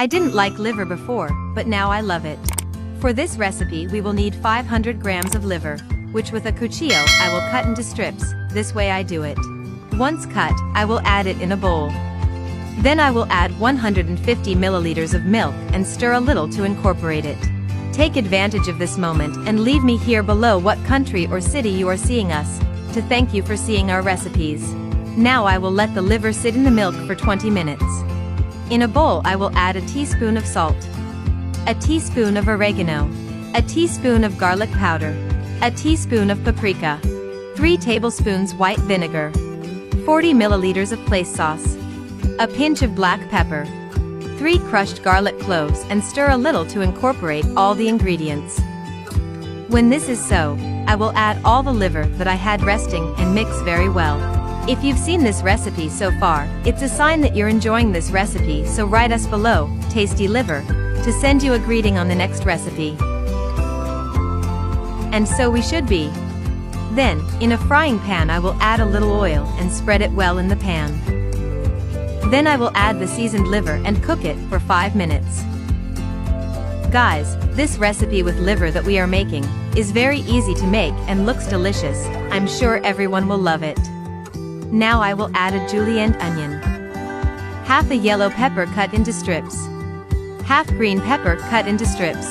I didn't like liver before, but now I love it. For this recipe we will need 500 grams of liver, which with a cuchillo I will cut into strips. This way I do it. Once cut, I will add it in a bowl. Then I will add 150 milliliters of milk and stir a little to incorporate it. Take advantage of this moment and leave me here below what country or city you are seeing us, to thank you for seeing our recipes. Now I will let the liver sit in the milk for 20 minutes. In a bowl I will add a teaspoon of salt, a teaspoon of oregano, a teaspoon of garlic powder, a teaspoon of paprika, 3 tablespoons white vinegar, 40 milliliters of place sauce, a pinch of black pepper, 3 crushed garlic cloves, and stir a little to incorporate all the ingredients. When this is so, I will add all the liver that I had resting and mix very well. If you've seen this recipe so far, it's a sign that you're enjoying this recipe, so write us below, tasty liver, to send you a greeting on the next recipe. And so we should be. Then, in a frying pan I will add a little oil and spread it well in the pan. Then I will add the seasoned liver and cook it for 5 minutes. Guys, this recipe with liver that we are making is very easy to make and looks delicious. I'm sure everyone will love it. Now I will add a julienne onion, half a yellow pepper cut into strips, half green pepper cut into strips,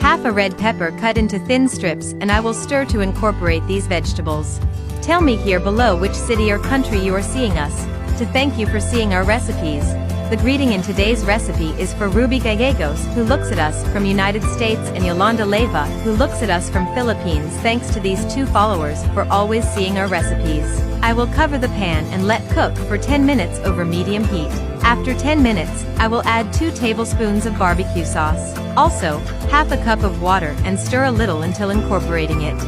half a red pepper cut into thin strips, and I will stir to incorporate these vegetables. Tell me here below which city or country you are seeing us, to thank you for seeing our recipes. The greeting in today's recipe is for Ruby Gallegos, who looks at us from United States, and Yolanda Leva, who looks at us from Philippines. Thanks to these 2 followers for always seeing our recipes. I will cover the pan and let cook for 10 minutes over medium heat. After 10 minutes, I will add 2 tablespoons of barbecue sauce. Also, half a cup of water and stir a little until incorporating it.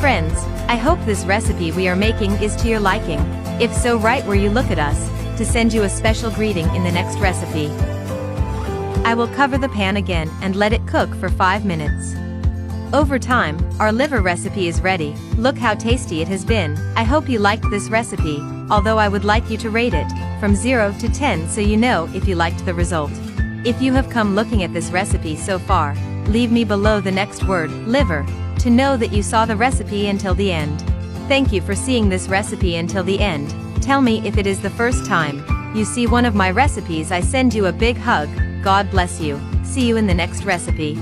Friends, I hope this recipe we are making is to your liking. If so, write where you look at us, to send you a special greeting in the next recipe. I will cover the pan again and let it cook for 5 minutes. Over time, our liver recipe is ready. Look how tasty it has been. I hope you liked this recipe, although I would like you to rate it from 0 to 10 so you know if you liked the result. If you have come looking at this recipe so far, leave me below the next word, liver, to know that you saw the recipe until the end. Thank you for seeing this recipe until the end. Tell me if it is the first time you see one of my recipes. I send you a big hug. God bless you. See you in the next recipe.